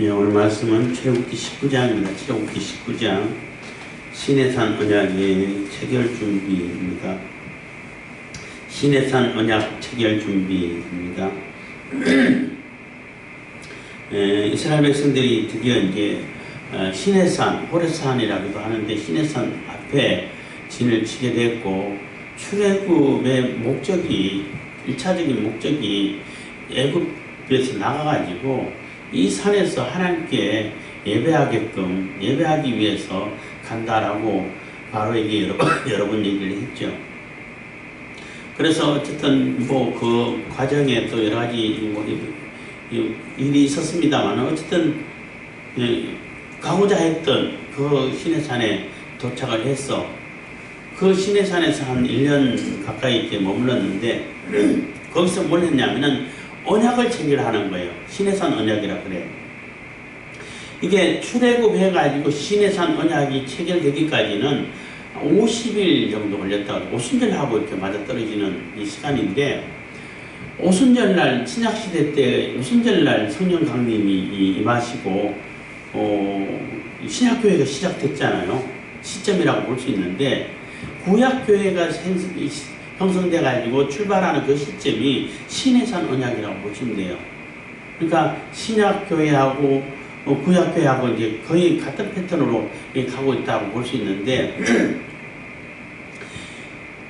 오늘 말씀은 출애굽기 19장입니다. 출애굽기 19장 시내산 언약의 체결 준비입니다. 시내산 언약 체결 준비입니다. 이스라엘 백성들이 드디어 이제 시내산, 호레산이라고도 하는데 시내산 앞에 진을 치게 됐고, 출애굽의 목적이 1차적인 목적이 애굽에서 나가가지고 이 산에서 하나님께 예배하기 위해서 간다라고 바로에게 여러 번 얘기를 했죠. 그래서 어쨌든 그 과정에 또 여러 가지 일이 있었습니다만, 어쨌든 가고자 했던 그 시내산에 도착을 했어. 그 시내산에서 한 1년 가까이 이렇게 머물렀는데, 거기서 뭘 했냐면은 언약을 체결하는 거예요. 시내산 언약이라 그래요. 이게 출애굽 해가지고 시내산 언약이 체결되기까지는 50일 정도 걸렸다고, 오순절하고 이렇게 맞아떨어지는 이 시간인데, 오순절날, 신약시대 때 오순절날 성령 강림이 임하시고 신약교회가 시작됐잖아요. 시점이라고 볼 수 있는데, 구약교회가 형성돼가지고 출발하는 그 시점이 시내산 언약이라고 보시면 돼요. 그러니까 신약교회하고 구약교회하고 이제 거의 같은 패턴으로 가고 있다고 볼 수 있는데,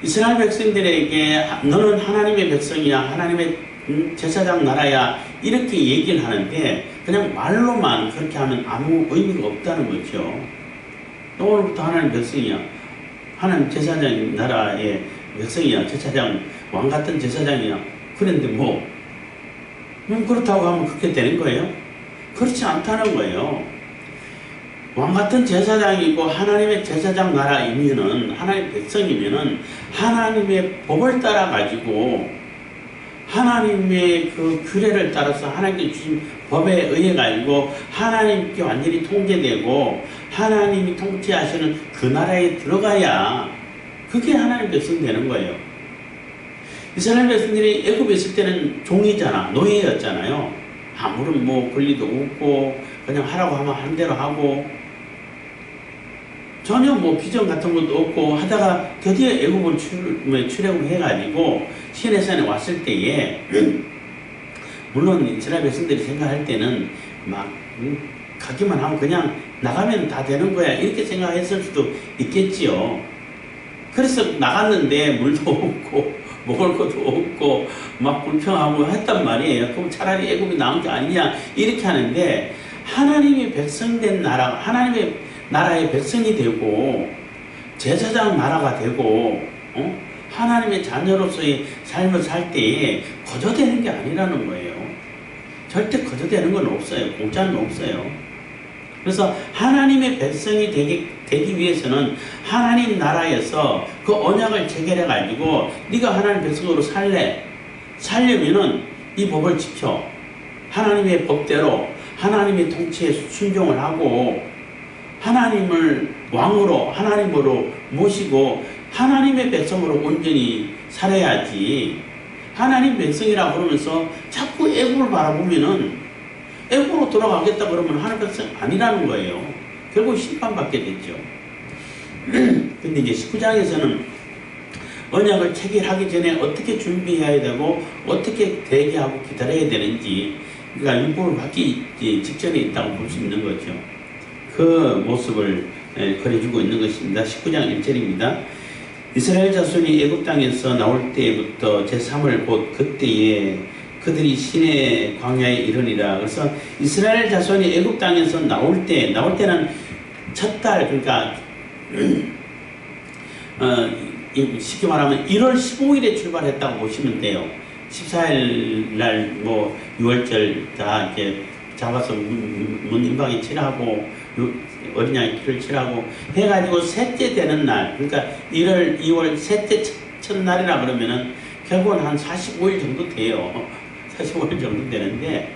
이스라엘 백성들에게 너는 하나님의 백성이야, 하나님의 제사장 나라야, 이렇게 얘기를 하는데 그냥 말로만 그렇게 하면 아무 의미가 없다는 거죠. 오늘부터 하나님 백성이야, 하나님 제사장 나라의 백성이야, 제사장, 왕같은 제사장이야. 그런데 그렇다고 하면 그렇게 되는 거예요? 그렇지 않다는 거예요. 왕같은 제사장이고 하나님의 제사장 나라이면은, 하나님의 백성이면은 하나님의 법을 따라 가지고 하나님의 그 규례를 따라서 하나님께 주신 법에 의해 가지고 하나님께 완전히 통제되고 하나님이 통치하시는 그 나라에 들어가야 그게 하나님 백성 되는 거예요. 이스라엘 백성들이 애굽에 있을 때는 종이잖아, 노예였잖아요. 아무런 권리도 없고 그냥 하라고 하면 한 대로 하고 전혀 비전 같은 것도 없고 하다가 드디어 애굽을 출애굽해가지고 시내산에 왔을 때에 물론 이스라엘 백성들이 생각할 때는 가기만 하면 그냥 나가면 다 되는 거야, 이렇게 생각했을 수도 있겠지요. 그래서 나갔는데 물도 없고 먹을 것도 없고 불평하고 했단 말이에요. 그럼 차라리 애굽이 나은 게 아니냐, 이렇게 하는데, 하나님의 백성된 나라, 하나님의 나라의 백성이 되고 제사장 나라가 되고 하나님의 자녀로서의 삶을 살 때에 거저되는 게 아니라는 거예요. 절대 거저되는 건 없어요. 공짜는 없어요. 그래서 하나님의 백성이 되기 위해서는 하나님 나라에서 그 언약을 체결해 가지고 네가 하나님 백성으로 살려면은 이 법을 지켜 하나님의 법대로 하나님의 통치에 순종을 하고 하나님을 왕으로, 하나님으로 모시고 하나님의 백성으로 온전히 살아야지. 하나님 백성이라고 그러면서 자꾸 애굽을 바라보면은 애굽으로 돌아가겠다 그러면 하나님 백성 아니라는 거예요. 결국 심판받게 됐죠. 근데 이제 19장에서는 언약을 체결하기 전에 어떻게 준비해야 되고 어떻게 대기하고 기다려야 되는지, 그러니까 율법을 받기 직전에 있다고 볼 수 있는 거죠. 그 모습을 그려주고 있는 것입니다. 19장 1절입니다. 이스라엘 자손이 애굽 땅에서 나올 때부터 제3월 곧 그때에 그들이 시내 광야에 이르니라. 그래서 이스라엘 자손이 애굽 땅에서 나올 때는 첫 달, 그러니까 쉽게 말하면 1월 15일에 출발했다고 보시면 돼요. 14일 날 6월절 다 이렇게 잡아서 문 임박에 칠하고 어린 양의 피를 칠하고 해가지고 셋째 되는 날, 그러니까 1월 2월 셋째 첫날이라 그러면은 결국은 한 45일 정도 돼요. 45일 정도 되는데,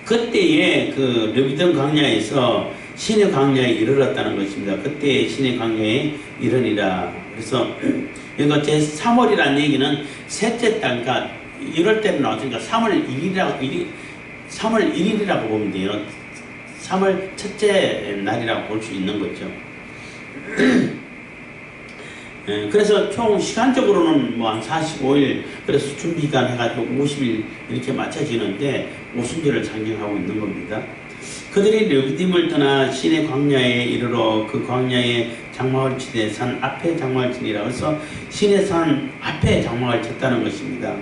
그때에 그 르비돈 광야에서 시내 광야에 이르렀다는 것입니다. 그때 시내 광야에 이르니라. 그래서 이거 제 3월이라는 얘기는 셋째 달, 그러니까 1월 때는 나왔으니까 3월 1일이라고 3월 1일이라고 보면 돼요. 3월 첫째 날이라고 볼 수 있는 거죠. 그래서 총 시간적으로는 뭐 한 45일, 그래서 준비기간 해가지고 50일 이렇게 맞춰지는데 오순절을 상징하고 있는 겁니다. 그들이 르비딤을 떠나 시내 광야에 이르러 그 광야에 장막을 치되 산 앞에 장막을 치니라. 그래서 시내 산 앞에 장막을 쳤다는 것입니다.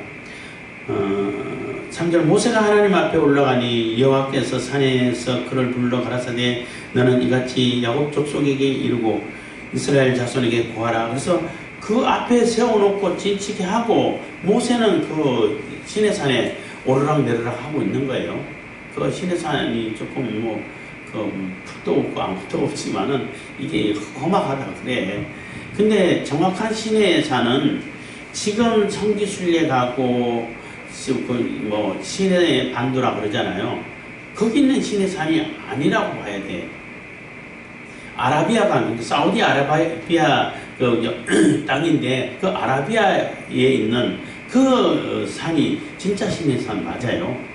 3절 모세가 하나님 앞에 올라가니 여호와께서 산에서 그를 불러 가라사대 너는 이같이 야곱 족속에게 이르고 이스라엘 자손에게 고하라. 그래서 그 앞에 세워놓고 진치게 하고 모세는 그 시내산에 오르락내리락 하고 있는 거예요. 그 시내산이 조금 뭐 흙도 없고 아무것도 없지만은 이게 험악하다 그래. 근데 정확한 시내산은 지금 성지순례가고 뭐 시내 반도라 그러잖아요. 거기 있는 시내산이 아니라고 봐야 돼. 아라비아가 사우디 아라비아 그 땅인데 그 아라비아에 있는 그 산이 진짜 시내산 맞아요.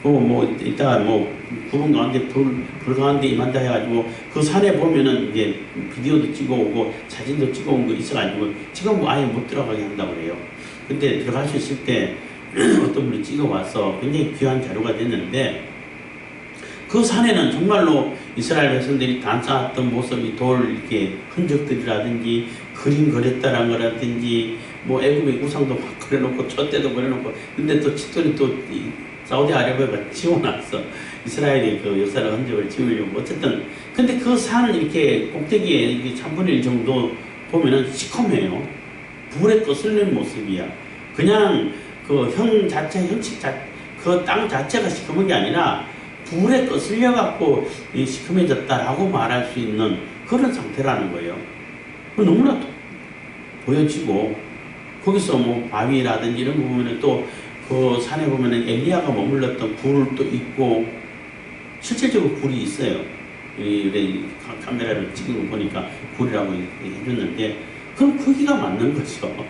뭐 이따가 뭐 구름 가운데 불 가운데 임한다 해가지고 그 산에 보면은 이제 비디오도 찍어오고 사진도 찍어온 거 있어가지고 지금 뭐 아예 못 들어가게 한다고 그래요. 근데 들어갈 수 있을 때 어떤 분이 찍어와서 굉장히 귀한 자료가 됐는데 그 산에는 정말로 이스라엘 백성들이 단쌓았던 모습이 돌 이렇게 흔적들이라든지 그림 그렸다는 거라든지 뭐 애굽의 우상도 막 그려놓고 촛대도 그려놓고 근데 또 집들이 또 사우디 아라비아가 지워놨어. 이스라엘의 그 역사의 흔적을 지우려고. 어쨌든 근데 그 산 이렇게 꼭대기에 이게 3분의 1 정도 보면은 시커매요. 불에 거슬린 모습이야. 그냥 그 형식 그 땅 자체가 시커먼 게 아니라 불에 거슬려 갖고 시커매졌다라고 말할 수 있는 그런 상태라는 거예요. 너무나 보여지고 거기서 뭐 바위라든지 이런 거 보면은 또 그 산에 보면은 엘리야가 머물렀던 굴도 있고 실질적으로 굴이 있어요. 카메라를 찍은 거 보니까 굴이라고 해줬는데 그럼 거기가 맞는 거죠.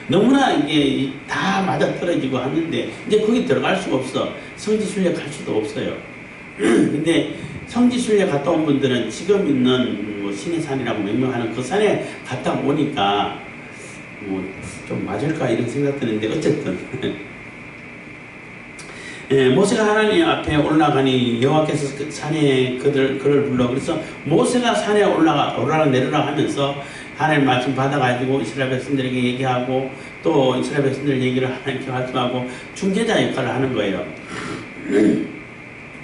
너무나 이게 다 맞아떨어지고 하는데 이제 거기 들어갈 수가 없어. 성지순례 갈 수도 없어요. 근데 성지순례 갔다 온 분들은 지금 있는 뭐 시내산이라고 명명하는 그 산에 갔다 오니까 뭐 좀 맞을까 이런 생각 드는데 어쨌든 모세가 하나님 앞에 올라가니 여호와께서 그 산에 그를 불러. 그래서 모세가 산에 올라가 내려라 하면서 하나님 말씀 받아가지고 이스라엘 백성들에게 얘기하고 또 이스라엘 백성들 얘기를 하나님께 말씀하고 중재자 역할을 하는 거예요.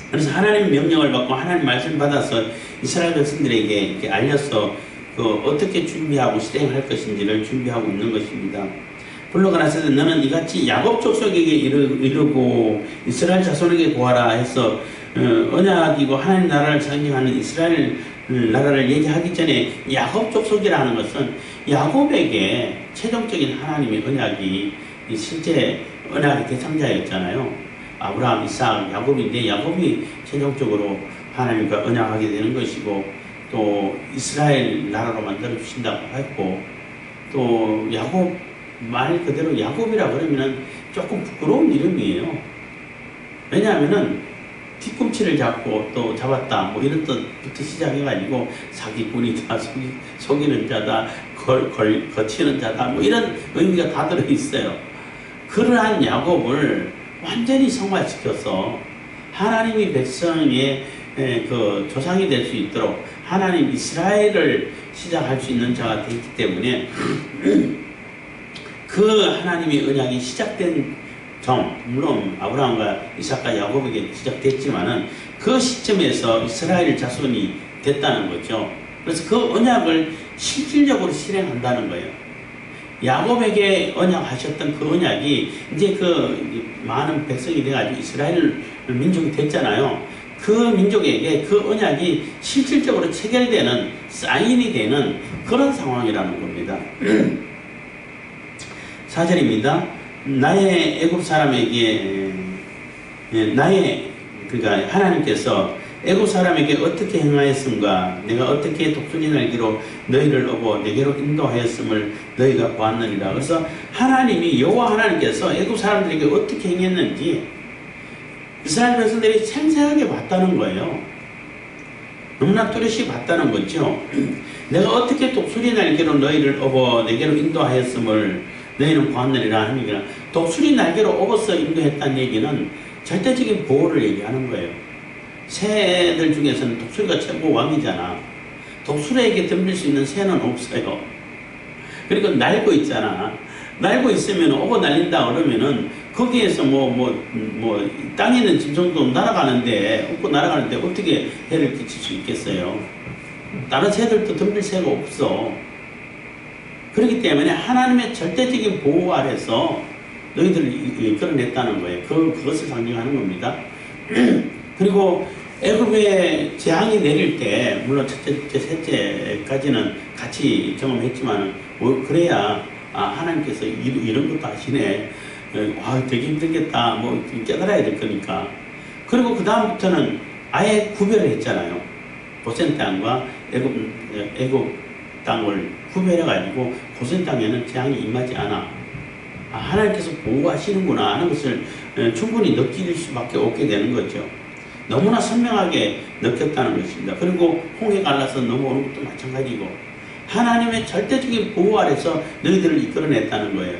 그래서 하나님 명령을 받고 하나님 말씀 받아서 이스라엘 백성들에게 이렇게 알려서 그 어떻게 준비하고 실행할 것인지를 준비하고 있는 것입니다. 불러가라사대 너는 이같이 야곱 족속에게 이르고 이스라엘 자손에게 고하라 해서 언약이고 하나님 나라를 상징하는 이스라엘 나라를 얘기하기 전에 야곱 족속이라는 것은 야곱에게 최종적인 하나님의 언약이 실제 언약의 대상자였잖아요. 아브라함, 이삭, 야곱인데 야곱이 최종적으로 하나님과 언약하게 되는 것이고 또 이스라엘 나라로 만들어 주신다고 했고 또 야곱 말 그대로 야곱이라 그러면은 조금 부끄러운 이름이에요. 왜냐하면은 뒤꿈치를 잡고 또 잡았다 뭐 이런 뜻부터 시작해가지고 사기꾼이다, 속이는 자다, 거치는 자다 뭐 이런 의미가 다 들어있어요. 그러한 야곱을 완전히 성화시켜서 하나님이 백성의 그 조상이 될 수 있도록 하나님 이스라엘을 시작할 수 있는 자가 되기 때문에 그 하나님의 언약이 시작된 물론 아브라함과 이삭과 야곱에게 시작됐지만은 그 시점에서 이스라엘 자손이 됐다는 거죠. 그래서 그 언약을 실질적으로 실행한다는 거예요. 야곱에게 언약하셨던 그 언약이 이제 그 많은 백성이 돼가지고 이스라엘 민족이 됐잖아요. 그 민족에게 그 언약이 실질적으로 체결되는 사인이 되는 그런 상황이라는 겁니다. 4절입니다. 나의 애굽 사람에게 그러니까 하나님께서 애굽 사람에게 어떻게 행하였음과 내가 어떻게 독수리 날개로 너희를 업어 내게로 인도하였음을 너희가 보았느니라. 그래서 하나님이 여호와 하나님께서 애굽 사람들에게 어떻게 행했는지 이스라엘 백성들이 생생하게 봤다는 거예요. 너무나 뚜렷이 봤다는 거죠. 내가 어떻게 독수리 날개로 너희를 업어 내게로 인도하였음을 너희는 보았느니라 하는 얘기는, 독수리 날개로 업어서 인도했다는 얘기는 절대적인 보호를 얘기하는 거예요. 새들 중에서는 독수리가 최고 왕이잖아. 독수리에게 덤빌 수 있는 새는 없어요. 그리고 날고 있잖아. 날고 있으면 업어 날린다 그러면은 거기에서 땅에 있는 짐승도 날아가는데, 업고 날아가는데 어떻게 해를 끼칠 수 있겠어요? 다른 새들도 덤빌 새가 없어. 그렇기 때문에 하나님의 절대적인 보호 아래서 너희들을 이끌어냈다는 거예요. 그것을 상징하는 겁니다. 그리고 애굽에 재앙이 내릴 때, 물론 첫째, 셋째까지는 같이 경험했지만, 그래야, 하나님께서 이런 것도 하시네. 되게 힘들겠다. 깨달아야 될 거니까. 그리고 그 다음부터는 아예 구별을 했잖아요. 고센 땅과 애굽 땅을 구별해가지고 고센 땅에는 재앙이 임하지 않아. 하나님께서 보호하시는구나 하는 것을 충분히 느낄 수밖에 없게 되는 거죠. 너무나 선명하게 느꼈다는 것입니다. 그리고 홍해 갈라서 넘어오는 것도 마찬가지고, 하나님의 절대적인 보호 아래서 너희들을 이끌어냈다는 거예요.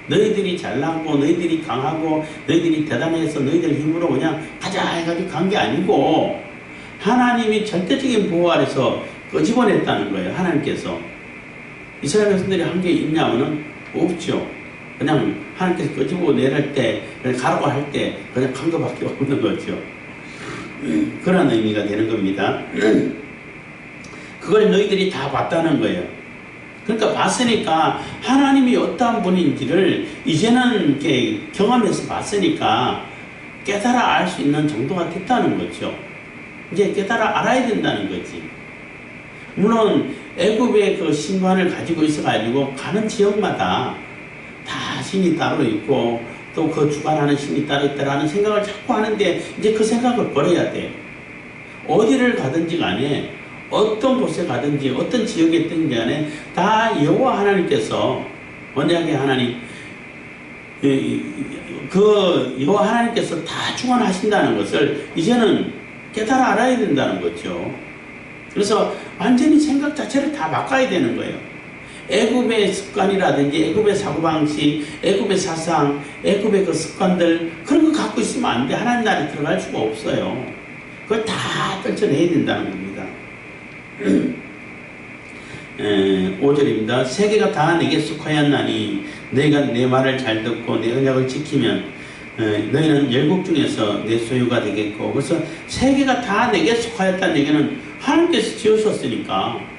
너희들이 잘나고 너희들이 강하고 너희들이 대단해서 너희들 힘으로 그냥 가자 해가지고 간 게 아니고, 하나님이 절대적인 보호 아래서 끄집어냈다는 거예요. 하나님께서. 이스라엘 백성들이 한 게 있냐면은 없죠. 그냥 하나님께서 끄집어내릴 때, 가라고 할 때 그냥 간 것밖에 없는 거죠. 그런 의미가 되는 겁니다. 그걸 너희들이 다 봤다는 거예요. 그러니까 봤으니까 하나님이 어떠한 분인지를 이제는 이렇게 경험해서 봤으니까 깨달아 알 수 있는 정도가 됐다는 거죠. 이제 깨달아 알아야 된다는 거지. 물론 애굽의 그 신관을 가지고 있어가지고 가는 지역마다 다 신이 따로 있고 또 그 주관하는 신이 따로 있다라는 생각을 자꾸 하는데, 이제 그 생각을 버려야 돼. 어디를 가든지 간에, 어떤 곳에 가든지 어떤 지역에 있든지 간에 다 여호와 하나님께서, 언약의 하나님, 그 여호와 하나님께서 다 주관하신다는 것을 이제는 깨달아 알아야 된다는 거죠. 그래서 완전히 생각 자체를 다 바꿔야 되는 거예요. 애굽의 습관이라든지 애굽의 사고방식, 애굽의 사상, 애굽의 그 습관들, 그런 거 갖고 있으면 안 돼. 하나님 나라에 들어갈 수가 없어요. 그걸 다 떨쳐내야 된다는 겁니다. 5절입니다. 세계가 다 내게 속하였나니 너희가 내 말을 잘 듣고 내 언약을 지키면 너희는 열국 중에서 내 소유가 되겠고. 그래서 세계가 다 내게 속하였다는 얘기는 하나님께서 지으셨으니까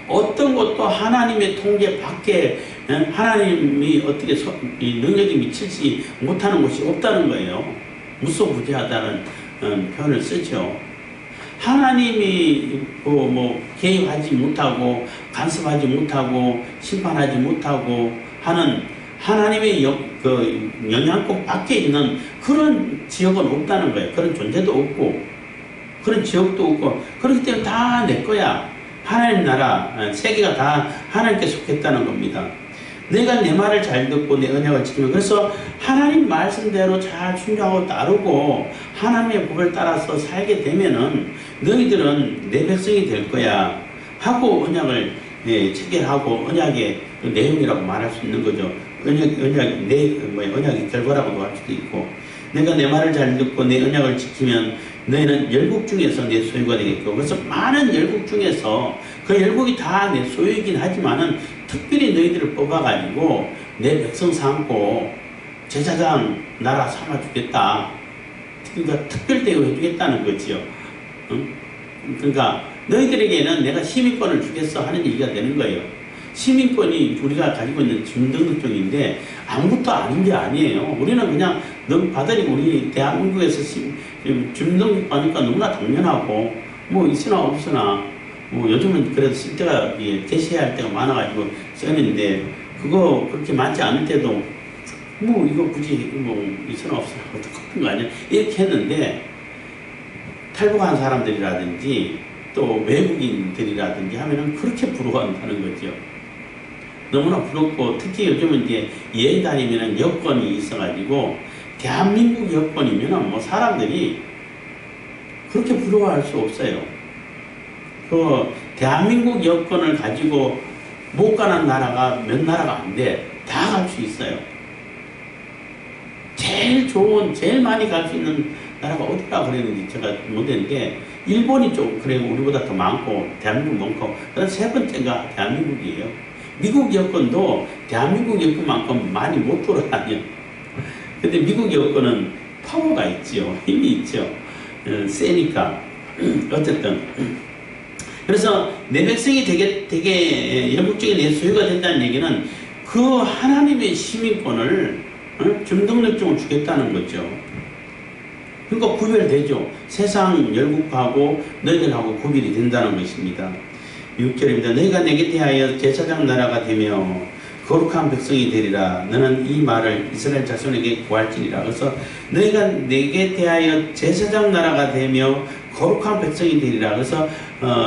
어떤 것도 하나님의 통제 밖에 하나님이 어떻게 능력이 미치지 못하는 곳이 없다는 거예요. 무소부지하다는 표현을 쓰죠. 하나님이 개입하지 못하고 간섭하지 못하고 심판하지 못하고 하는 하나님의 영향권 밖에 있는 그런 지역은 없다는 거예요. 그런 존재도 없고 그런 지역도 없고, 그렇기 때문에 다 내 거야. 하나님 나라, 세계가 다 하나님께 속했다는 겁니다. 내가 내 말을 잘 듣고 내 언약을 지키면, 그래서 하나님 말씀대로 잘 순종하고 따르고 하나님의 법을 따라서 살게 되면은 너희들은 내 백성이 될 거야 하고 언약을 체결하고 언약의 내용이라고 말할 수 있는 거죠. 언약의 결과라고도 할 수도 있고, 내가 내 말을 잘 듣고 내 언약을 지키면 너희는 열국 중에서 내 소유가 되겠고. 그래서 많은 열국 중에서 그 열국이 다 내 소유이긴 하지만은 특별히 너희들을 뽑아가지고 내 백성 삼고 제사장 나라 삼아주겠다. 그러니까 특별 대우해 주겠다는 거지요. 응? 그러니까 너희들에게는 내가 시민권을 주겠어 하는 얘기가 되는 거예요. 시민권이 우리가 가지고 있는 주민등록증인데 아무것도 아닌 게 아니에요. 우리는 그냥 너무 받으니까, 우리 대한민국에서 주민등록 받으니까 너무나 당연하고, 있으나 없으나, 요즘은 그래도 쓸 때가, 게시해야 할 때가 많아가지고 써있는데, 그거 그렇게 많지 않을 때도, 이거 굳이, 있으나 없으나, 똑같은 거 아니야? 이렇게 했는데, 탈북한 사람들이라든지, 또 외국인들이라든지 하면은 그렇게 부러워한다는 거죠. 너무나 부럽고, 특히 요즘은 이제 여행 다니면은 여권이 있어가지고 대한민국 여권이면 뭐 사람들이 그렇게 부러워할 수 없어요. 그 대한민국 여권을 가지고 못 가는 나라가 몇 나라가 안 돼. 다 갈 수 있어요. 제일 좋은, 제일 많이 갈 수 있는 나라가 어디라 그랬는지 제가 못했는데, 일본이 좀, 그래, 우리보다 더 많고, 대한민국 많고, 그다음 세 번째가 대한민국이에요. 미국 여권도 대한민국 여권만큼 많이 못 돌아다녀. 근데 미국 여권은 파워가 있죠. 힘이 있죠. 세니까. 어쨌든. 그래서 내 백성이 되게 영국적인 내 소유가 된다는 얘기는 그 하나님의 시민권을 준등록증을 주겠다는 거죠. 그러니까 구별되죠. 세상 열국하고 너희들하고 구별이 된다는 것입니다. 6절입니다. 너희가 내게 대하여 제사장 나라가 되며 거룩한 백성이 되리라. 너는 이 말을 이스라엘 자손에게 구할지니라. 그래서 너희가 내게 대하여 제사장 나라가 되며 거룩한 백성이 되리라. 그래서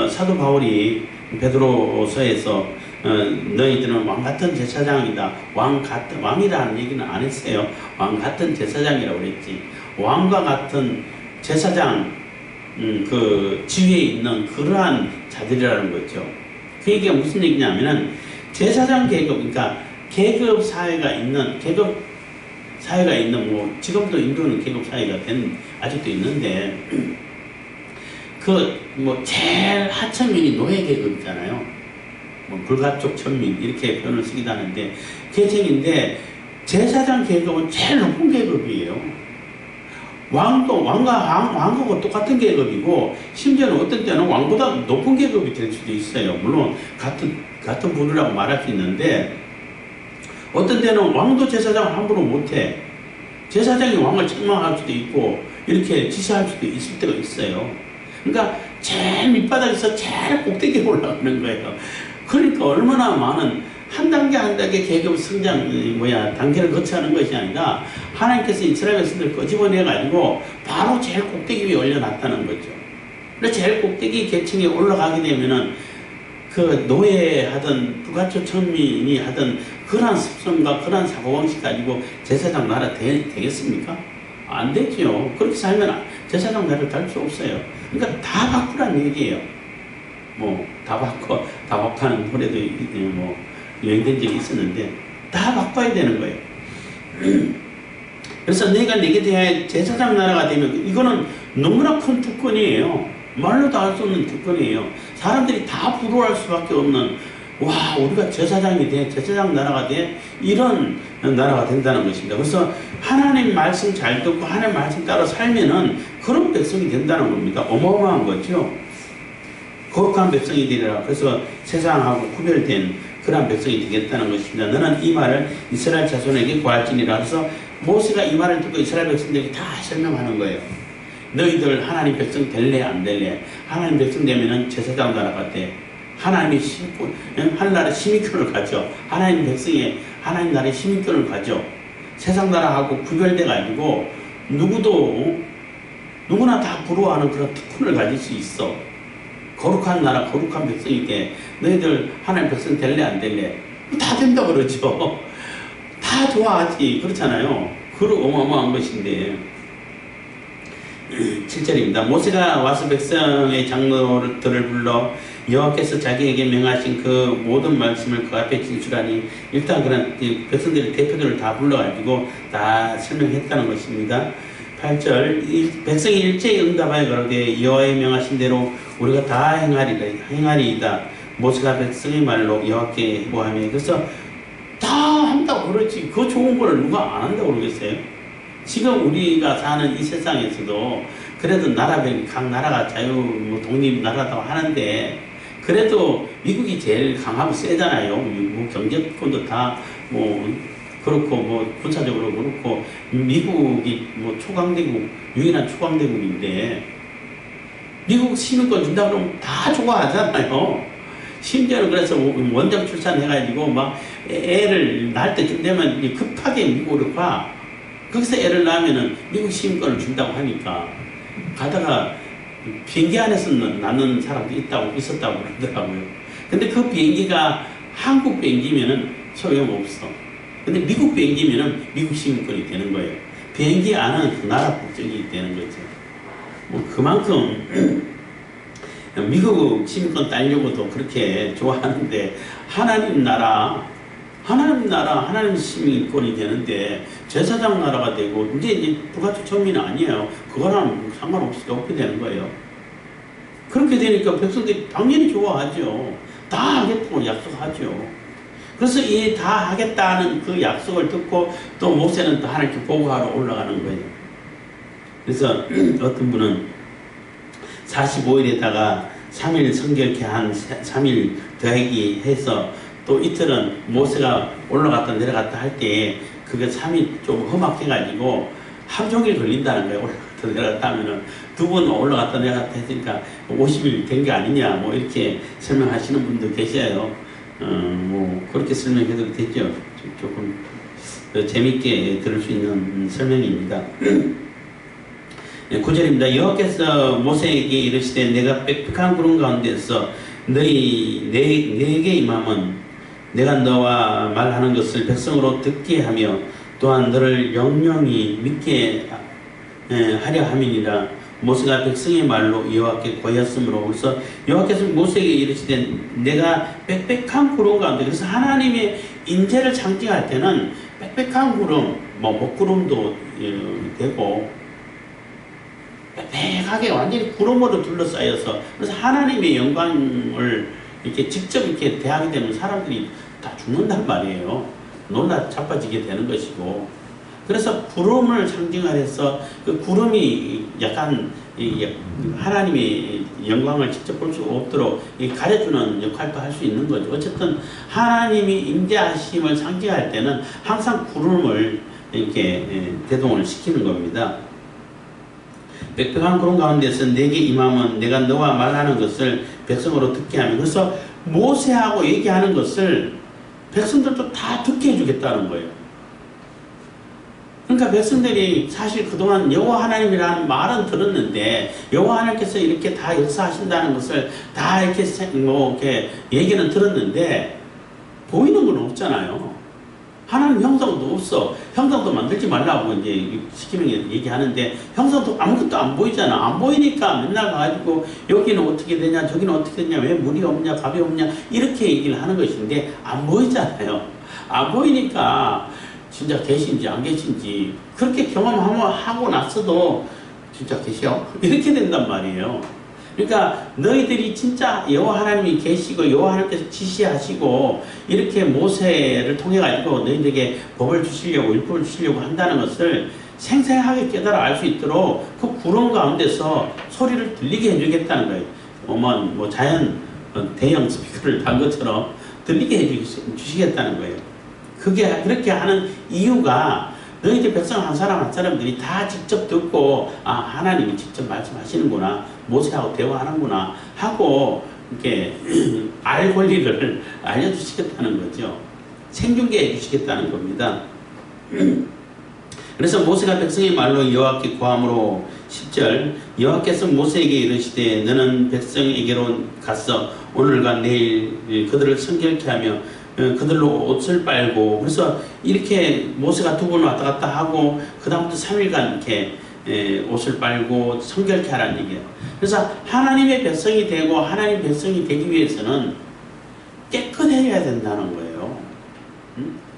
사도 바울이 베드로서에서 너희들은 왕같은 제사장이다. 왕이라는 얘기는 안 했어요. 왕같은 제사장이라고 그랬지. 왕과 같은 제사장 그 지위에 있는 그러한 자들이라는 거죠. 그 얘기가 무슨 얘기냐면은 제사장 계급, 그러니까 계급 사회가 있는 뭐 지금도 인도는 계급 사회가 아직도 있는데 그 뭐 제일 하천민이 노예 계급이잖아요. 뭐 불가촉 천민 이렇게 표현을 쓰기도 하는데 계층인데 제사장 계급은 제일 높은 계급이에요. 왕하고 똑같은 계급이고 심지어는 어떤 때는 왕보다 높은 계급이 될 수도 있어요. 물론 같은 부류라고 말할 수 있는데 어떤 때는 왕도 제사장을 함부로 못해. 제사장이 왕을 책망할 수도 있고 이렇게 지시할 수도 있을 때가 있어요. 그러니까 제일 밑바닥에서 제일 꼭대기에 올라가는 거예요. 그러니까 얼마나 많은 한 단계 한 단계 계급 성장 단계를 거쳐하는 것이 아니라 하나님께서 이스라엘 백성들을 끄집어내 가지고 바로 제일 꼭대기 위에 올려놨다는 거죠. 그래서 제일 꼭대기 계층에 올라가게 되면은 그 노예하던 불가초 천민이 하던 그러한 습성과 그러한 사고방식 가지고 제사장 나라 되겠습니까? 안 되죠. 그렇게 살면 제사장 나라를 달 수 없어요. 그러니까 다 바꾸란 얘기예요. 뭐 다 바꾸는 노래도 뭐 유행된 적이 있었는데 다 바꿔야 되는 거예요. 그래서 내가 내게 대하여 제사장 나라가 되면 이거는 너무나 큰 특권이에요. 말로 다 할 수 없는 특권이에요. 사람들이 다 부러워할 수밖에 없는 와 우리가 제사장이 돼 제사장 나라가 돼 이런 나라가 된다는 것입니다. 그래서 하나님 말씀 잘 듣고 하나님 말씀 따라 살면은 그런 백성이 된다는 겁니다. 어마어마한 거죠. 거룩한 백성이 되리라. 그래서 세상하고 구별된 그러한 백성이 되겠다는 것입니다. 너는 이 말을 이스라엘 자손에게 구할지니라. 그래서 모세가 이 말을 듣고 이스라엘 백성들에게 다 설명하는 거예요. 너희들 하나님 백성 될래 안 될래? 하나님 백성 되면은 제사장 나라가 돼. 하나님이 하늘나라의 시민권을 가져. 하나님 백성의 하나님 나라의 시민권을 가져. 세상 나라하고 구별돼 가지고 누구나 다 부러워하는 그런 특권을 가질 수 있어. 거룩한 나라, 거룩한 백성이 돼. 너희들 하나님 백성 될래 안 될래? 다 된다 그러죠. 다 좋아하지. 그렇잖아요. 그런 어마어마한 것인데. 7절입니다. 모세가 와서 백성의 장로들을 불러 여호와께서 자기에게 명하신 그 모든 말씀을 그 앞에 진술하니 일단 그런 백성들의 대표들을 다 불러가지고 다 설명했다는 것입니다. 8절 백성이 일제히 응답하여 그러되 여호와의 명하신 대로 우리가 다 행하리이다. 모세가 백성의 말로 여호와께 해보하며 그래서 다 한다고 그러지. 그 좋은 거를 누가 안 한다고 그러겠어요? 지금 우리가 사는 이 세상에서도 그래도 나라별 각 나라가 독립 나라라고 하는데 그래도 미국이 제일 강하고 세잖아요. 뭐 경제권도 다 그렇고 군사적으로 그렇고 미국이 초강대국 유일한 초강대국인데 미국 시민권 준다 그러면 다 좋아하잖아요. 심지어는 그래서 원정 출산해가지고 막 애를 낳을 때쯤 되면 급하게 미국으로 가. 거기서 애를 낳으면은 미국 시민권을 준다고 하니까 가다가 비행기 안에서 낳는 사람도 있었다고 그러더라고요. 근데 그 비행기가 한국 비행기면은 소용없어. 근데 미국 비행기면은 미국 시민권이 되는 거예요. 비행기 안은 그 나라 국적이 되는 거죠. 뭐 그만큼 미국 시민권 따려고도 그렇게 좋아하는데 하나님 나라 하나님 시민권이 되는데 제사장 나라가 되고 이제 불가촉 천민은 아니에요. 그거랑 상관없게 되는 거예요. 그렇게 되니까 백성들이 당연히 좋아하죠. 다 하겠다고 약속하죠. 그래서 이 다 하겠다는 그 약속을 듣고 또 모세는 또 하나님께 보고하러 올라가는 거예요. 그래서 어떤 분은 45일에다가 3일 성결케 한 3일 더하기 해서 또 이틀은 모세가 올라갔다 내려갔다 할 때 그게 3일 좀 험악해가지고 하루 종일 걸린다는 거예요. 올라갔다 내려갔다 하면은 두 번 올라갔다 내려갔다 했으니까 50일 된 게 아니냐 뭐 이렇게 설명하시는 분도 계셔요. 뭐 그렇게 설명해도 되죠. 조금 재밌게 들을 수 있는 설명입니다. 9절입니다. 여호와께서 모세에게 이르시되 내가 빽빽한 구름 가운데서 너희 내게 임함은 내가 너와 말하는 것을 백성으로 듣게 하며 또한 너를 영영히 믿게 하려 함이니라. 모세가 백성의 말로 여호와께 고하였으므로 그래서 여호와께서 모세에게 이르시되 내가 빽빽한 구름 가운데 그래서 하나님의 인재를 상징할 때는 빽빽한 구름 뭐 먹구름도 되고 빽빽하게 완전히 구름으로 둘러싸여서 그래서 하나님의 영광을 이렇게 직접 이렇게 대하게 되면 사람들이 다 죽는단 말이에요. 놀라 자빠지게 되는 것이고 그래서 구름을 상징해서 그 구름이 약간 하나님의 영광을 직접 볼 수 없도록 가려주는 역할도 할 수 있는 거죠. 어쨌든 하나님이 임재하심을 상징할 때는 항상 구름을 이렇게 대동을 시키는 겁니다. 빽빽한 구름 가운데서 내게 임함은 내가 너와 말하는 것을 백성으로 듣게 하며 그래서 모세하고 얘기하는 것을 백성들도 다 듣게 해주겠다는 거예요. 그러니까 백성들이 사실 그동안 여호와 하나님이라는 말은 들었는데 여호와 하나님께서 이렇게 다 역사하신다는 것을 다 이렇게 얘기는 들었는데 보이는 건 없잖아요. 하나님 형상도 없어. 형상도 만들지 말라고 이제 시키면 얘기하는데 형상도 아무것도 안 보이잖아. 안 보이니까 맨날 가가지고 여기는 어떻게 되냐 저기는 어떻게 되냐 왜 물이 없냐 밥이 없냐 이렇게 얘기를 하는 것인데 안 보이잖아요. 안 보이니까 진짜 계신지 안 계신지 그렇게 경험하고 나서도 진짜 계셔? 이렇게 된단 말이에요. 그러니까 너희들이 진짜 여호와 하나님이 계시고 여호와 하나님께서 지시하시고 이렇게 모세를 통해 가지고 너희들에게 법을 주시려고 율법을 주시려고 한다는 것을 생생하게 깨달아 알 수 있도록 그 구름 가운데서 소리를 들리게 해주겠다는 거예요. 뭐 자연 대형 스피커를 단 것처럼 들리게 해주시겠다는 거예요. 그게 그렇게 하는 이유가 너희들 백성 한 사람 한 사람들이 다 직접 듣고 아 하나님이 직접 말씀하시는구나 모세하고 대화하는구나 하고 이렇게 알 권리를 알려주시겠다는 거죠. 생중계 해주시겠다는 겁니다. 그래서 모세가 백성의 말로 여호와께 고함으로 10절 여호와께서 모세에게 이르시되 너는 백성에게로 가서 오늘과 내일 그들을 성결케 하며 그들로 옷을 빨고 그래서 이렇게 모세가 두 번 왔다 갔다 하고 그 다음부터 3일간 이렇게 옷을 빨고 성결케 하라는 얘기예요. 그래서 하나님의 백성이 되고 하나님 백성이 되기 위해서는 깨끗해야 된다는 거예요.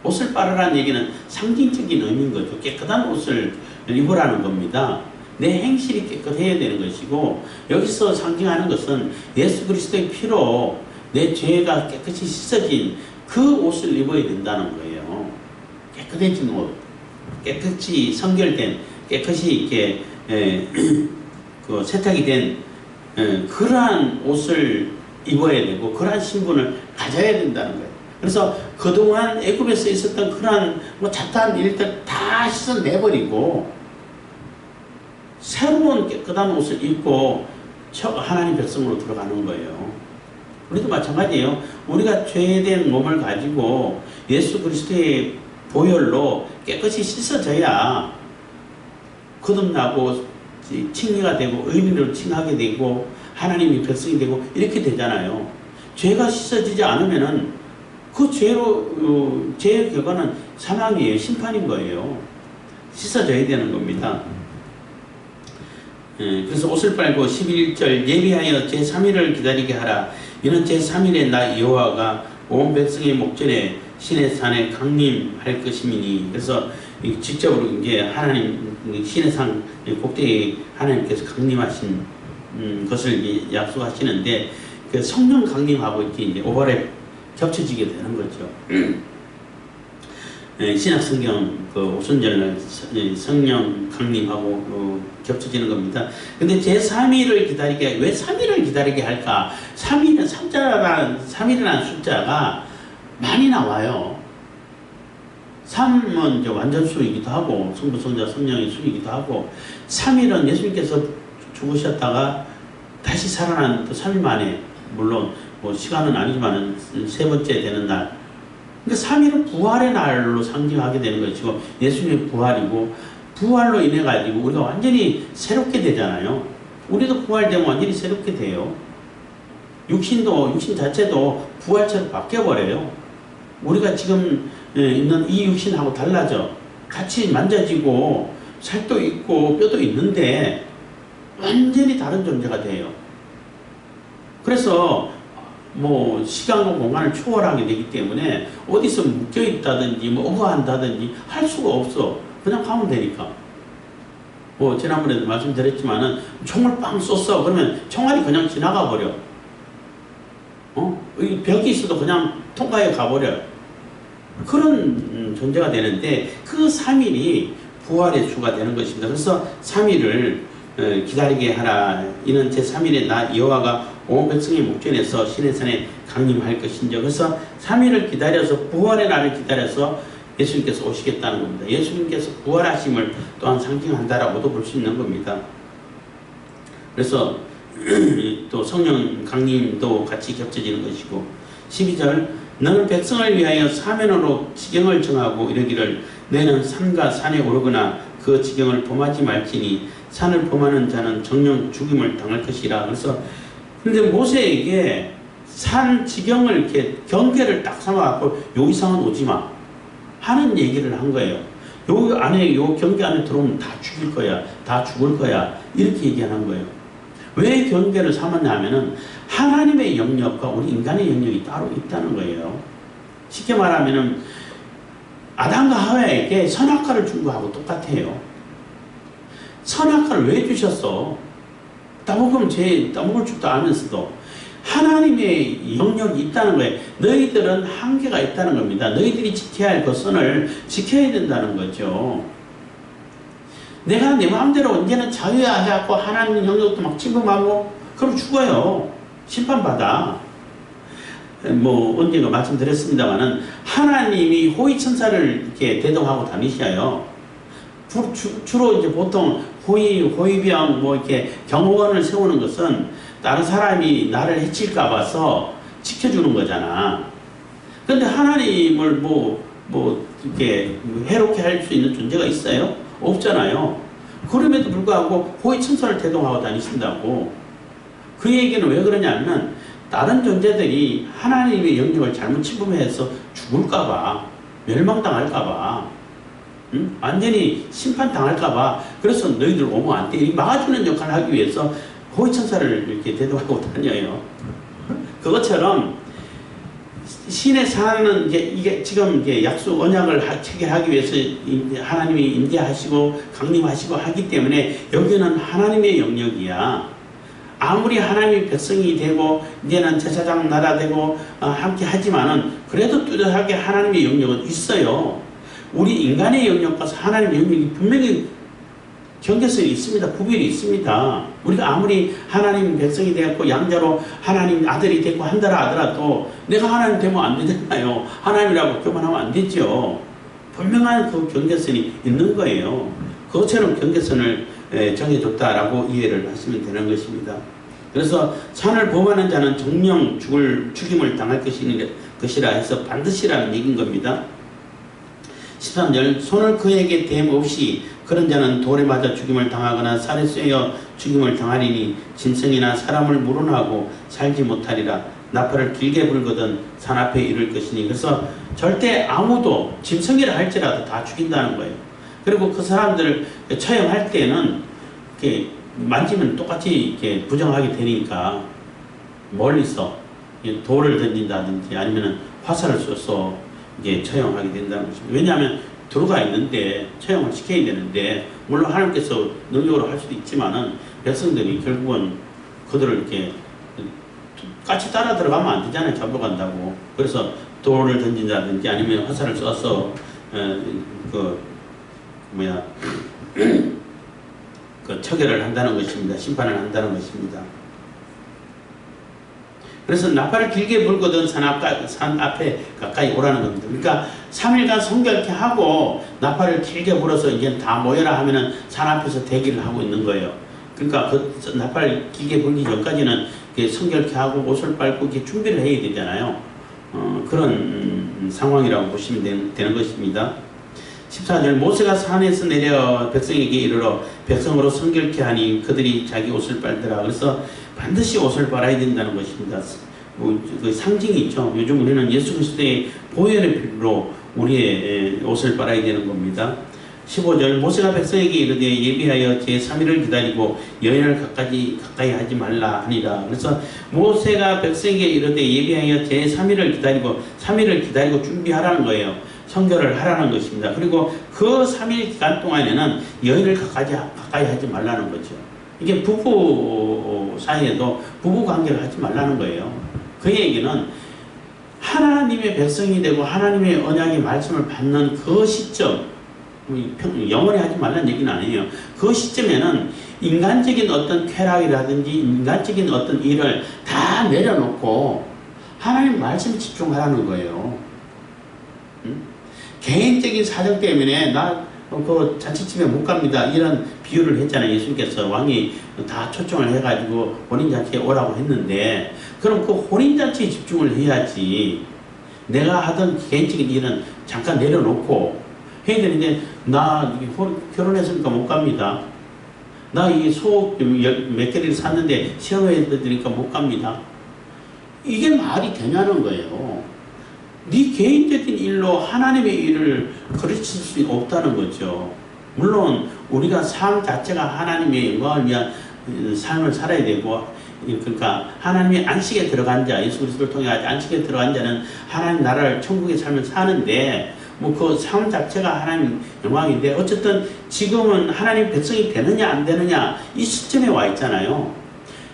옷을 빨으라는 얘기는 상징적인 의미인 거죠. 깨끗한 옷을 입으라는 겁니다. 내 행실이 깨끗해야 되는 것이고 여기서 상징하는 것은 예수 그리스도의 피로 내 죄가 깨끗이 씻어진 그 옷을 입어야 된다는 거예요. 깨끗해진 옷, 깨끗이 성결된, 깨끗이 이렇게 그 세탁이 된 그러한 옷을 입어야 되고 그러한 신분을 가져야 된다는 거예요. 그래서 그동안 애굽에서 있었던 그러한 뭐 잡다한 일들 다 씻어내버리고 새로운 깨끗한 옷을 입고 하나님 백성으로 들어가는 거예요. 우리도 마찬가지예요. 우리가 죄된 몸을 가지고 예수 그리스도의 보혈로 깨끗이 씻어져야 거듭나고 칭의가 되고 의인으로 칭하게 되고 하나님이 백성이 되고 이렇게 되잖아요. 죄가 씻어지지 않으면은 그 죄의 결과는 사망이에요. 심판인 거예요. 씻어줘야 되는 겁니다. 그래서 옷을 빨고 11절 예비하여 제3일을 기다리게 하라. 이는 제3일에 나 여호와가 온 백성의 목전에 신의 산에 강림할 것임이니. 그래서 직접으로 이제 하나님 신의 산 꼭대기에 하나님께서 강림하신 것을 약속하시는데, 그 성령 강림하고 이제 오버랩 겹쳐지게 되는 거죠. 신약 성경 그 오순절날 성령 강림하고 겹쳐지는 겁니다. 근데 제3일을 기다리게, 왜 3일을 기다리게 할까? 3일은 3일이라는 숫자가 많이 나와요. 3은 이제 완전수이기도 하고, 성부, 성자, 성령의 수이기도 하고, 3일은 예수님께서 죽으셨다가 다시 살아난 또 3일 만에, 물론 뭐 시간은 아니지만 세 번째 되는 날. 그러니까 3일은 부활의 날로 상징하게 되는 것이고, 예수님의 부활이고, 부활로 인해 가지고 우리가 완전히 새롭게 되잖아요. 우리도 부활되면 완전히 새롭게 돼요. 육신 자체도 부활처럼 바뀌어버려요. 우리가 지금 있는 이 육신하고 달라져. 같이 만져지고 살도 있고 뼈도 있는데 완전히 다른 존재가 돼요. 그래서 뭐 시간과 공간을 초월하게 되기 때문에 어디서 묶여 있다든지 뭐 어거한다든지 할 수가 없어. 그냥 가면 되니까. 뭐 지난번에도 말씀드렸지만은 총을 빵 쏘어 그러면 총알이 그냥 지나가 버려. 이 벽이 있어도 그냥 통과해 가버려. 그런 존재가 되는데, 그 3일이 부활의 주가 되는 것입니다. 그래서 3일을 기다리게 하라. 이는 제3일에 나 여호와가 온 백성의 목전에서 신의 산에 강림할 것인지. 그래서 3일을 기다려서, 부활의 날을 기다려서 예수님께서 오시겠다는 겁니다. 예수님께서 부활하심을 또한 상징한다라고도 볼 수 있는 겁니다. 그래서 또 성령 강림도 같이 겹쳐지는 것이고, 12절 너는 백성을 위하여 사면으로 지경을 정하고 이르기를 너는 산과 산에 오르거나 그 지경을 범하지 말지니 산을 범하는 자는 정령 죽임을 당할 것이라. 그래서 근데 모세에게 산 지경을 이렇게 경계를 딱 삼아갖고 요 이상은 오지 마 하는 얘기를 한 거예요. 요 안에, 요 경계 안에 들어오면 다 죽일 거야, 다 죽을 거야, 이렇게 얘기하는 거예요. 왜 경계를 삼았냐 하면은 하나님의 영역과 우리 인간의 영역이 따로 있다는 거예요. 쉽게 말하면은 아담과 하와에게 선악과를 준 거하고 똑같아요. 선악과를 왜 주셨어? 따먹으면 따먹을 줄도 알면서도 하나님의 영역이 있다는 거예요. 너희들은 한계가 있다는 겁니다. 너희들이 지켜야 할 그 선을 지켜야 된다는 거죠. 내가 내 마음대로 언제나 자유해갖고 하나님 영역도 막 침범하고 그럼 죽어요. 심판받아. 뭐 언젠가 말씀드렸습니다만은 하나님이 호위천사를 이렇게 대동하고 다니셔요. 주로 이제 보통 호위병 뭐 이렇게 경호원을 세우는 것은 다른 사람이 나를 해칠까 봐서 지켜주는 거잖아. 근데 하나님을 뭐 이렇게 해롭게 할 수 있는 존재가 있어요? 없잖아요. 그럼에도 불구하고 호위천사를 대동하고 다니신다고. 그 얘기는 왜 그러냐면 다른 존재들이 하나님의 영역을 잘못 침범해서 죽을까봐, 멸망당할까봐, 완전히 심판당할까봐, 그래서 너희들 오면 안 돼. 막아주는 역할을 하기 위해서 호위천사를 이렇게 대동하고 다녀요. 그것처럼 신의 산은 이게 지금 이제 약속 언약을 체결하기 위해서 하나님이 임재하시고 강림하시고 하기 때문에 여기는 하나님의 영역이야. 아무리 하나님의 백성이 되고 이제는 제사장 나라 되고 함께 하지만은 그래도 뚜렷하게 하나님의 영역은 있어요. 우리 인간의 영역과 하나님의 영역이 분명히 경계선이 있습니다. 구별이 있습니다. 우리가 아무리 하나님 백성이 되었고 양자로 하나님 아들이 되고 한다라 하더라도 내가 하나님 되면 안 되잖아요. 하나님이라고 교만하면 안 되죠. 분명한 그 경계선이 있는 거예요. 그것처럼 경계선을 정해줬다라고 이해를 하시면 되는 것입니다. 그래서 산을 범하는 자는 정령 죽임을 당할 것이라 해서 반드시라는 얘기인 겁니다. 13절 손을 그에게 댐 없이 그런 자는 돌에 맞아 죽임을 당하거나 살에 쇠여 죽임을 당하리니 짐승이나 사람을 물어나고 살지 못하리라. 나팔을 길게 불거든 산 앞에 이를 것이니. 그래서 절대 아무도 짐승이라 할지라도 다 죽인다는 거예요. 그리고 그 사람들을 처형할 때는 이렇게 만지면 똑같이 이렇게 부정하게 되니까 멀리서 돌을 던진다든지 아니면 화살을 쏘서 이게 처형하게 된다는 것입니다. 왜냐하면 들어가 있는데 처형을 시켜야 되는데 물론 하나님께서 능력으로 할 수도 있지만은 백성들이 결국은 그들을 이렇게 같이 따라 들어가면 안 되잖아요. 잡아간다고. 그래서 돌을 던진다든지 아니면 화살을 쏘서 그 처결을 한다는 것입니다. 심판을 한다는 것입니다. 그래서 나팔을 길게 불거든 산 앞에 가까이 오라는 겁니다. 그러니까 3일간 성결케 하고 나팔을 길게 불어서 이제 다 모여라 하면은 산 앞에서 대기를 하고 있는 거예요. 그러니까 그 나팔을 길게 불기 전까지는 성결케 하고 옷을 빨고 이렇게 준비를 해야 되잖아요. 그런 상황이라고 보시면 되는 것입니다. 14절 모세가 산에서 내려 백성에게 이르러 백성으로 성결케 하니 그들이 자기 옷을 빨더라. 그래서 반드시 옷을 빨아야 된다는 것입니다. 그 상징이 있죠. 요즘 우리는 예수 그리스도의 보혈의 피로 우리의 옷을 빨아야 되는 겁니다. 15절 모세가 백성에게 이르되 예비하여 제3일을 기다리고 여인을 가까이 하지 말라 하니라. 그래서 모세가 백성에게 이르되 예비하여 제3일을 기다리고 3일을 기다리고 준비하라는 거예요. 성결을 하라는 것입니다. 그리고 그 3일 기간 동안에는 여인을 가까이 하지 말라는 거죠. 이게 부부 사이에도 부부 관계를 하지 말라는 거예요. 그 얘기는 하나님의 백성이 되고 하나님의 언약의 말씀을 받는 그 시점, 영원히 하지 말라는 얘기는 아니에요. 그 시점에는 인간적인 어떤 쾌락이라든지 인간적인 어떤 일을 다 내려놓고 하나님 말씀에 집중하라는 거예요. 개인적인 사정 때문에 나 그 잔치집에 못 갑니다. 이런 비유를 했잖아요. 예수님께서 왕이 다 초청을 해가지고 혼인잔치에 오라고 했는데 그럼 그 혼인잔치에 집중을 해야지 내가 하던 개인적인 일은 잠깐 내려놓고 해야 되는데 나 결혼했으니까 못 갑니다. 나 이 소 몇 개를 샀는데 시험해야 되니까 못 갑니다. 이게 말이 되냐는 거예요. 네 개인적인 일로 하나님의 일을 그르칠 수 없다는 거죠. 물론 우리가 삶 자체가 하나님의 영광을 위한 삶을 살아야 되고 그러니까 하나님의 안식에 들어간 자, 예수 그리스도를 통해 안식에 들어간 자는 하나님 나라를 천국의 삶을 사는데 뭐 그 삶 자체가 하나님 영광인데 어쨌든 지금은 하나님 백성이 되느냐 안 되느냐 이 시점에 와 있잖아요.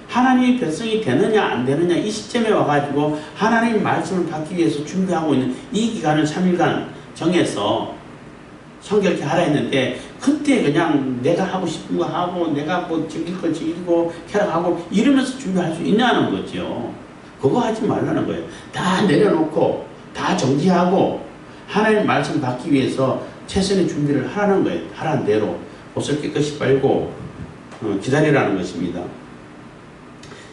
하나님의 백성이 되느냐 안 되느냐 이 시점에 와가지고 하나님 말씀을 받기 위해서 준비하고 있는 이 기간을 3일간 정해서 성결케 하라 했는데 그때 그냥 내가 하고 싶은 거 하고 내가 뭐 즐길 거 즐기고 쾌락하고 이러면서 준비할 수 있냐는 거죠. 그거 하지 말라는 거예요. 다 내려놓고 다 정지하고 하나님 말씀 받기 위해서 최선의 준비를 하라는 거예요. 하라는 대로 옷을 깨끗이 빨고 기다리라는 것입니다.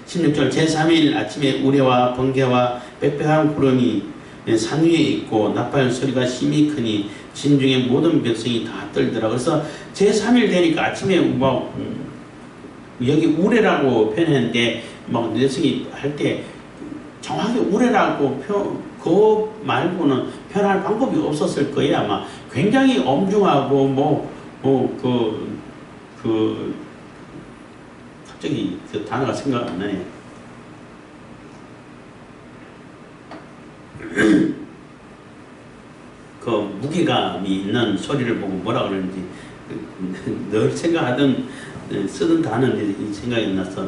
16절 제3일 아침에 우레와 번개와 빽빽한 구름이 산 위에 있고 나팔 소리가 심히 크니 진중의 모든 백성이 다 떨더라. 그래서 제3일 되니까 아침에 막 여기 우레라고 표현했는데 막 뇌성이 할 때 정확히 우레라고 그거 말고는 표현할 방법이 없었을 거예요. 아마 굉장히 엄중하고 갑자기 그 단어가 생각 안 나네요. 그 무게감이 있는 소리를 보고 뭐라 그러는지 늘 생각하던 쓰던 단어인데 이 생각이 안 나서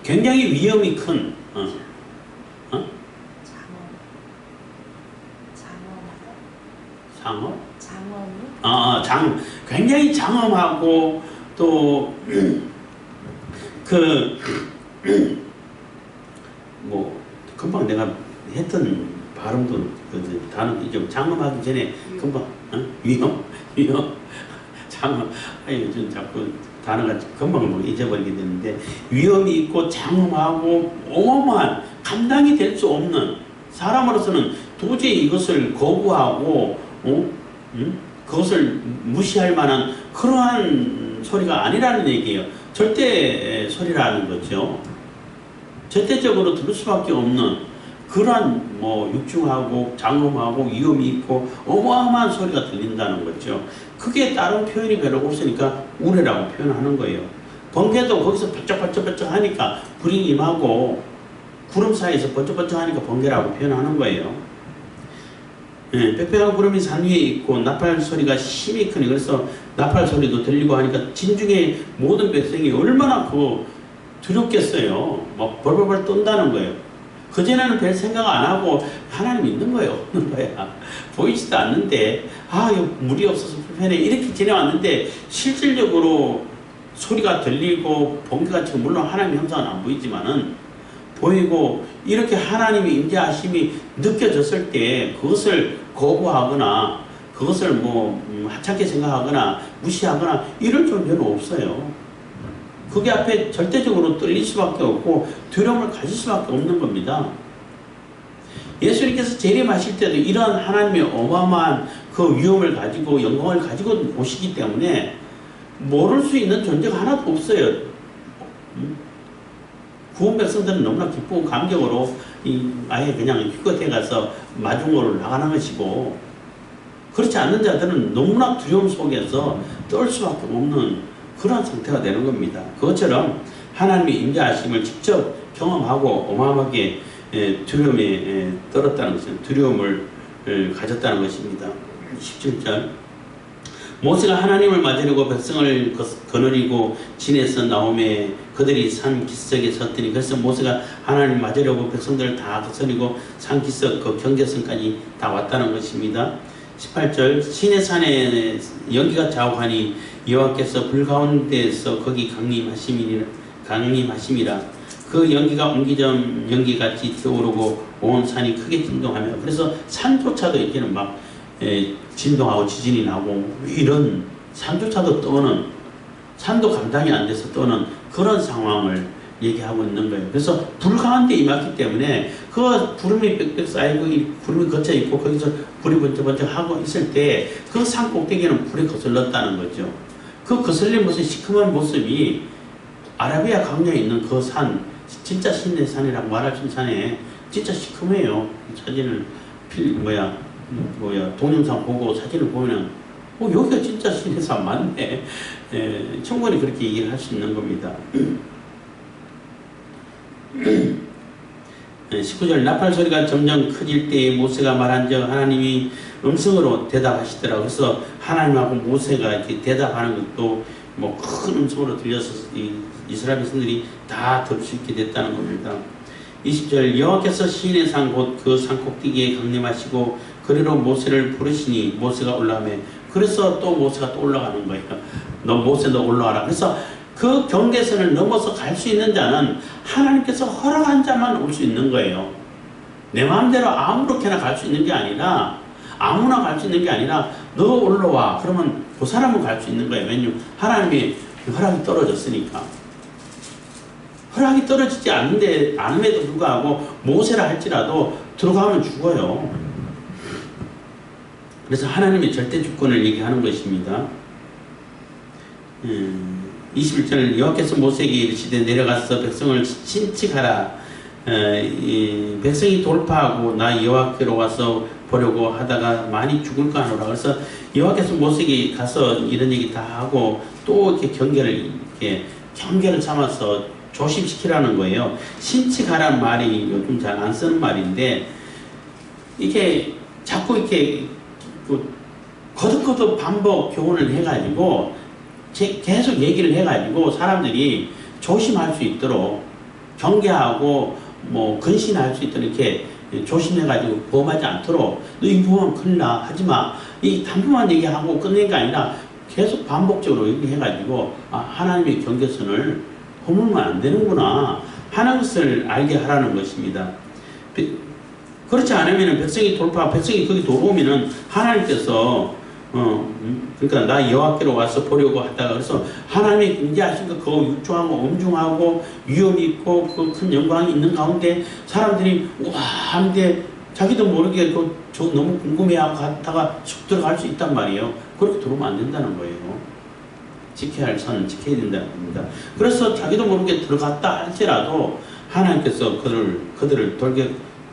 굉장히 위험이 큰 장엄 굉장히 장엄하고 또 뭐 금방 내가 했던 발음도 그 단어 좀 장엄하기 전에 금방 위험 장엄 좀 자꾸 단어가 금방 뭐 잊어버리게 되는데 위험이 있고 장엄하고 어마어마한 감당이 될 수 없는 사람으로서는 도저히 이것을 거부하고 그것을 무시할 만한 그러한 소리가 아니라는 얘기예요. 절대 소리라는 거죠. 절대적으로 들을 수밖에 없는 그러한 뭐 육중하고 장엄하고 위험이 있고 어마어마한 소리가 들린다는 거죠. 그게 다른 표현이 별로 없으니까 우레라고 표현하는 거예요. 번개도 거기서 번쩍번쩍 하니까 불이 임하고 구름 사이에서 번쩍번쩍 하니까 번개라고 표현하는 거예요. 예, 빽빽한 구름이 산 위에 있고 나팔 소리가 심히 크니, 그래서 나팔 소리도 들리고 하니까 진중에 모든 백성이 얼마나 두렵겠어요. 막 벌벌벌 떤다는 거예요. 그전에는 별 생각 안 하고 하나님 있는 거예요, 없는 거야. 보이지도 않는데 물이 없어서 불편해 이렇게 지내왔는데 실질적으로 소리가 들리고 번개가 치고, 물론 하나님의 형상은 안 보이지만은 보이고, 이렇게 하나님의 임재하심이 느껴졌을 때 그것을 거부하거나 그것을 하찮게 생각하거나 무시하거나 이럴 존재는 없어요. 그게 앞에 절대적으로 떨릴 수밖에 없고 두려움을 가질 수밖에 없는 겁니다. 예수님께서 재림하실 때도 이러한 하나님의 어마어마한 그 위엄을 가지고 영광을 가지고 오시기 때문에 모를 수 있는 존재가 하나도 없어요. 구원 백성들은 너무나 기쁘고 감격으로 아예 그냥 기껏해 가서 마중으로 나가는 것이고, 그렇지 않는 자들은 너무나 두려움 속에서 떨 수밖에 없는 그런 상태가 되는 겁니다. 그것처럼 하나님의 임재하심을 직접 경험하고 어마어마하게 두려움에 떨었다는 것은 두려움을 가졌다는 것입니다. 17절, 모세가 하나님을 맞으려고 백성을 거느리고 진에서 나오매 그들이 산 기슭에 섰더니, 그래서 모세가 하나님 맞으려고 백성들을 다 거느리고 산 기슭 그 경계선까지 다 왔다는 것입니다. 18절, 시내 산에 연기가 자욱하니 여호와께서 불 가운데에서 거기 강림하심이라. 그 연기가 옹기전 연기같이 튀어오르고 온 산이 크게 진동하며, 그래서 산조차도 이제는 막 진동하고 지진이 나고 이런 산조차도 떠는, 산도 감당이 안 돼서 떠는 그런 상황을 얘기하고 있는 거예요. 그래서 불 가운데 임했기 때문에 그 구름이 빽빽 쌓이고 구름이 걷혀 있고 거기서 불이 번쩍번쩍 하고 있을 때 그 산 꼭대기에는 불이 거슬렀다는 거죠. 그 거슬린 무슨 시커먼 모습이 아라비아 강야에 있는 그 산, 진짜 신의 산이라고 말할 수 있는 산에 진짜 시커매요. 사진을 동영상 보고 사진을 보면 여기가 진짜 신의 산 맞네. 충분히 그렇게 얘기를 할 수 있는 겁니다. 19절, 나팔 소리가 점점 커질 때에 모세가 말한즉 하나님이 음성으로 대답하시더라고요. 그래서 하나님하고 모세가 이렇게 대답하는 것도 큰 음성으로 들려서 이스라엘 백성들이 다 들을 수 있게 됐다는 겁니다. 20절, 여호와께서 시인의 산 곧 그 산꼭대기에 강림하시고 그리로 모세를 부르시니 모세가 올라가매, 그래서 또 모세가 또 올라가는 거예요. 너 모세 너 올라와라. 그래서 그 경계선을 넘어서 갈 수 있는 자는 하나님께서 허락한 자만 올 수 있는 거예요. 내 마음대로 아무렇게나 갈 수 있는 게 아니라, 아무나 갈 수 있는 게 아니라 너 올라와 그러면 그 사람은 갈 수 있는 거예요. 왜냐하면 하나님이 허락이 떨어졌으니까. 허락이 떨어지지 않음에도 불구하고 모세라 할지라도 들어가면 죽어요. 그래서 하나님의 절대 주권을 얘기하는 것입니다. 21절, 여호와께서 모세에게 이르시되 내려가서 백성을 신칙하라. 백성이 돌파하고 나 여호와께로 와서 보려고 하다가 많이 죽을까 하노라. 그래서 여호와께서 모세에게 가서 이런 얘기 다 하고 또 이렇게 경계를 삼아서 조심시키라는 거예요. 신칙하라는 말이 요즘 잘 안 쓰는 말인데, 이게 자꾸 이렇게 거듭거듭 반복 교훈을 해가지고 계속 얘기를 해가지고 사람들이 조심할 수 있도록, 경계하고 근신할 수 있도록 이렇게 조심해가지고 범하지 않도록, 너 이거 보면 큰일 나, 하지마, 이 단순한 얘기하고 끝낸 게 아니라 계속 반복적으로 얘기해가지고 하나님의 경계선을 허물면 안 되는구나 하는 것을 알게 하라는 것입니다. 그렇지 않으면 백성이 백성이 거기 돌아오면은 하나님께서 그러니까 나 여호와께로 와서 보려고 하다가, 그래서 하나님의 임재하신 그 육중하고 엄중하고 위엄이 있고 그 큰 영광이 있는 가운데 사람들이 와 하는데 자기도 모르게 저 너무 궁금해하고 갔다가 쑥 들어갈 수 있단 말이에요. 그렇게 들어오면 안 된다는 거예요. 지켜야 할 선은 지켜야 된다는 겁니다. 그래서 자기도 모르게 들어갔다 할지라도 하나님께서 그들을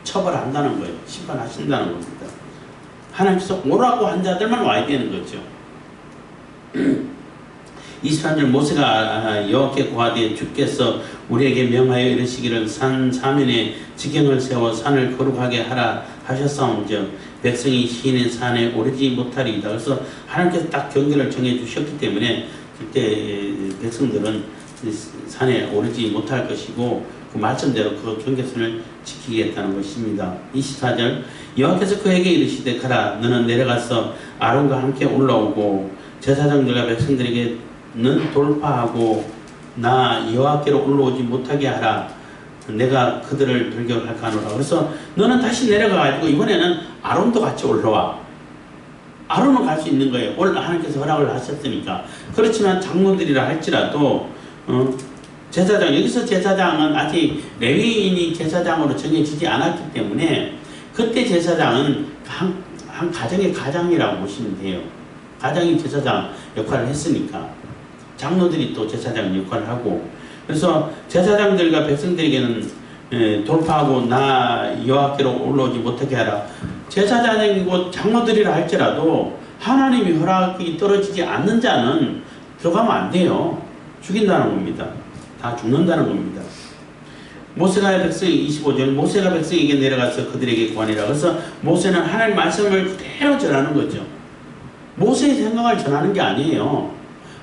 처벌한다는 거예요. 심판하신다는 겁니다. 하나님께서 오라고 한 자들만 와야 되는 거죠. 23절 모세가 여호와께 고하되 주께서 우리에게 명하여 이르시기를 산 사면에 지경을 세워 산을 거룩하게 하라 하셨사온즉 백성이 시인의 산에 오르지 못하리이다. 그래서 하나님께서 딱 경계를 정해 주셨기 때문에 그때 백성들은 산에 오르지 못할 것이고 그 말씀대로 그 경계선을 지키겠다는 것입니다. 24절 여호와께서 그에게 이르시되 가라 너는 내려가서 아론과 함께 올라오고 제사장들과 백성들에게는 돌파하고 나 여호와께로 올라오지 못하게 하라. 내가 그들을 돌격할까 하노라. 그래서 너는 다시 내려가가지고 이번에는 아론도 같이 올라와. 아론은 갈 수 있는 거예요. 하나님께서 허락을 하셨으니까. 그렇지만 장로들이라 할지라도 제사장, 여기서 제사장은 아직 레위인이 제사장으로 정해지지 않았기 때문에 그때 제사장은 한 가정의 가장이라고 보시면 돼요. 가장이 제사장 역할을 했으니까 장로들이 또 제사장 역할을 하고, 그래서 제사장들과 백성들에게는 돌파하고 나 여호와께로 올라오지 못하게 하라. 제사장이고 장로들이라 할지라도 하나님이 허락이 떨어지지 않는 자는 들어가면 안 돼요. 죽인다는 겁니다. 다 죽는다는 겁니다. 모세가 백성이 25절 모세가 백성에게 내려가서 그들에게 구하니라. 그래서 모세는 하나님 말씀을 그대로 전하는 거죠. 모세의 생각을 전하는 게 아니에요.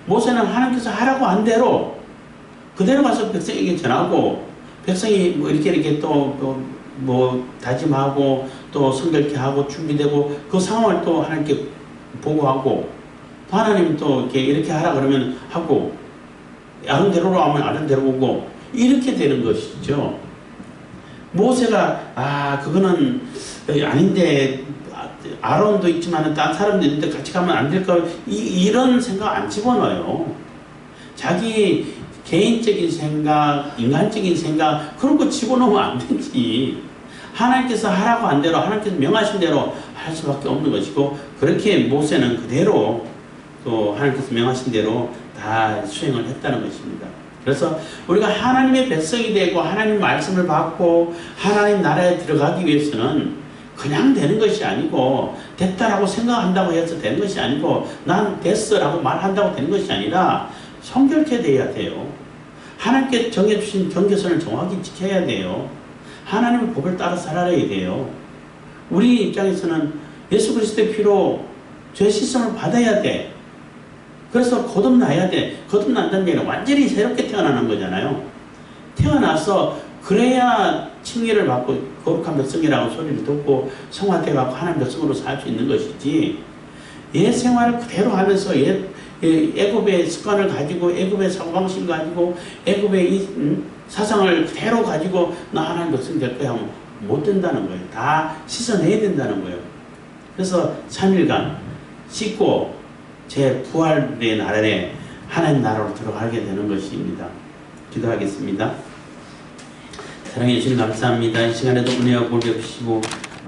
모세는 하나님께서 하라고 한 대로 그대로 가서 백성에게 전하고, 백성이 뭐 이렇게 또 뭐 다짐하고 또 성결케 하고 준비되고 그 상황을 또 하나님께 보고하고, 또 하나님 또 이렇게 하라 그러면 하고, 아는 대로로 하면 아는 대로 오고, 이렇게 되는 것이죠. 모세가 그거는 아닌데 아론도 있지만 다른 사람도 있는데 같이 가면 안 될까, 이런 생각 안 집어넣어요. 자기 개인적인 생각, 인간적인 생각, 그런 거 집어넣으면 안 되지. 하나님께서 하라고 한 대로, 하나님께서 명하신 대로 할 수밖에 없는 것이고, 그렇게 모세는 그대로 또 하나님께서 명하신 대로 다 수행을 했다는 것입니다. 그래서 우리가 하나님의 백성이 되고 하나님 말씀을 받고 하나님 나라에 들어가기 위해서는 그냥 되는 것이 아니고, 됐다라고 생각한다고 해서 되는 것이 아니고, 난 됐어라고 말한다고 되는 것이 아니라 성결케 돼야 돼요. 하나님께 정해주신 경계선을 정확히 지켜야 돼요. 하나님의 법을 따라 살아야 돼요. 우리 입장에서는 예수 그리스도의 피로 죄 씻음을 받아야 돼. 그래서 거듭나야 돼. 거듭난다는 얘기는 완전히 새롭게 태어나는 거잖아요. 태어나서 그래야 칭의를 받고 거룩한 백성이라고 소리를 듣고 성화돼갖고 하나님 백성으로 살 수 있는 것이지, 옛 생활을 그대로 하면서 애굽의 습관을 가지고 애굽의 사고방식을 가지고 애굽의 사상을 그대로 가지고 나 하나님 백성 될 거야 하면 못 된다는 거예요. 다 씻어내야 된다는 거예요. 그래서 3일간 씻고 제 부활의 날에 하나님 나라로 들어가게 되는 것입니다. 기도하겠습니다. 사랑해 주신 감사합니다. 이 시간에도 은혜와 복 주시고